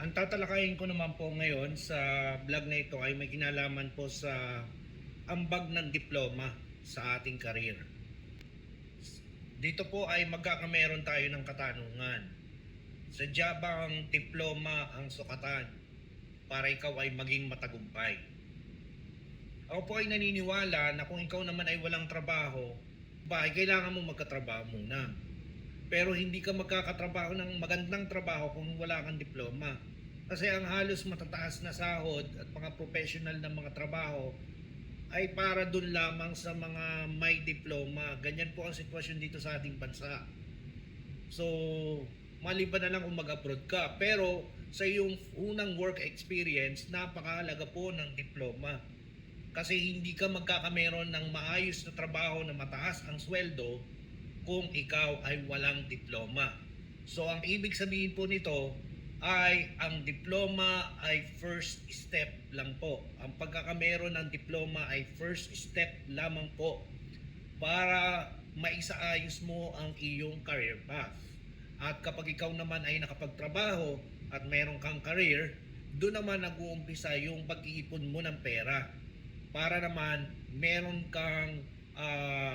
Ang tatalakayin ko naman po ngayon sa vlog na ito ay may kinalaman po sa ambag ng diploma sa ating career. Dito po ay magkakameron tayo ng katanungan. Sadya bang diploma ang sukatan para ikaw ay maging matagumpay? Ako po ay naniniwala na kung ikaw naman ay walang trabaho, ay kailangan mo magkatrabaho muna. Pero hindi ka magkakatrabaho ng magandang trabaho kung wala kang diploma. Kasi ang halos matataas na sahod at mga professional na mga trabaho ay para dun lamang sa mga may diploma. Ganyan po ang sitwasyon dito sa ating bansa. So, maliban na lang kung mag-abroad ka. Pero sa iyong unang work experience, napakahalaga po ng diploma. Kasi hindi ka magkakameron ng maayos na trabaho na mataas ang sweldo kung ikaw ay walang diploma. So ang ibig sabihin po nito ay ang diploma ay first step lang po. Ang pagkakameron ng diploma ay first step lamang po para maisaayos mo ang iyong career path. At kapag ikaw naman ay nakapagtrabaho at meron kang career, doon naman nag-uumpisa yung pag-iipon mo ng pera para naman meron kang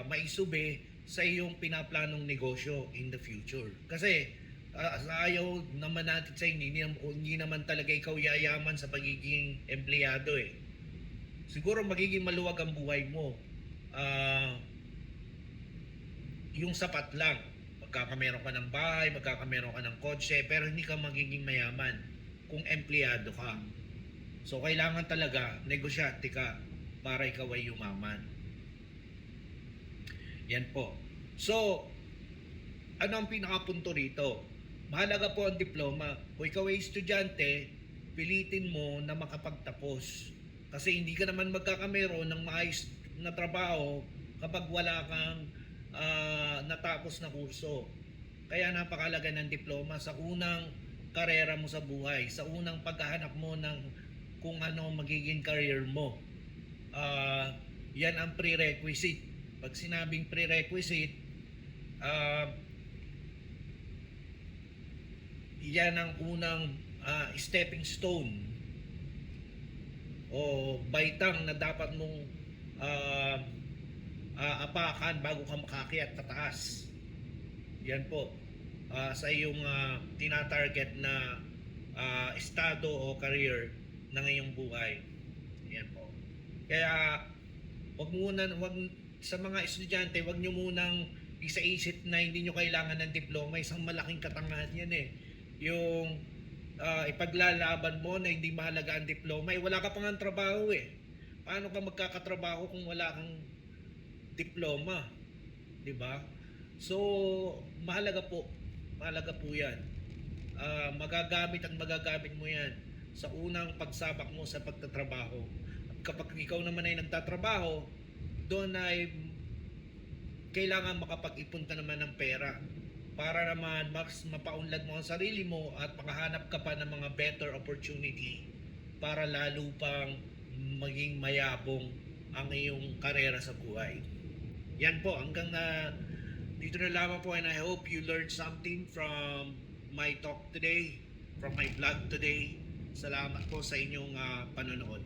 maisubi sa iyong pinaplanong negosyo in the future. Kasi ayaw naman natin sa hindi naman talaga ikaw yayaman sa pagiging empleyado eh. Siguro magiging maluwag ang buhay mo. Yung sapat lang. Magkakameron ka ng bahay, magkakameron ka ng kotse, pero hindi ka magiging mayaman kung empleyado ka. So kailangan talaga negosyante ka para ikaw ay yumaman. Yan po. So, ano ang pinakapunto rito? Mahalaga po ang diploma. Kung ikaw ay estudyante, pilitin mo na makapagtapos. Kasi hindi ka naman magkakameron ng maayos na trabaho kapag wala kang natapos na kurso. Kaya napakalaga ng diploma sa unang karera mo sa buhay, sa unang paghahanap mo ng kung ano magiging career mo. Yan ang prerequisite. Pag sinabing prerequisite, yan ang unang stepping stone o baitang na dapat mong apakan bago ka makakyat tataas. Yan po sa iyong tinatarget na estado o career ng iyong buhay. Yan po. Kaya wag sa mga estudyante, wag niyo munang isa-isip na hindi niyo kailangan ng diploma. Isang malaking katangahan yan eh. Yung ipaglalaban mo na hindi mahalaga ang diploma, wala ka pang trabaho eh. Paano ka magkakatrabaho kung wala kang diploma? 'Di ba? So, mahalaga po. Mahalaga po 'yan. Magagamit mo 'yan sa unang pagsabak mo sa pagtatrabaho. At kapag ikaw naman ay nagtatrabaho, doon ay kailangan makapag-ipon ka naman ng pera para naman mas mapaunlad mo ang sarili mo at makahanap ka pa ng mga better opportunity para lalo pang maging mayabong ang iyong karera sa buhay. Yan po, hanggang dito na lamang po, and I hope you learned something from my talk today, from my vlog today. Salamat po sa inyong panonood.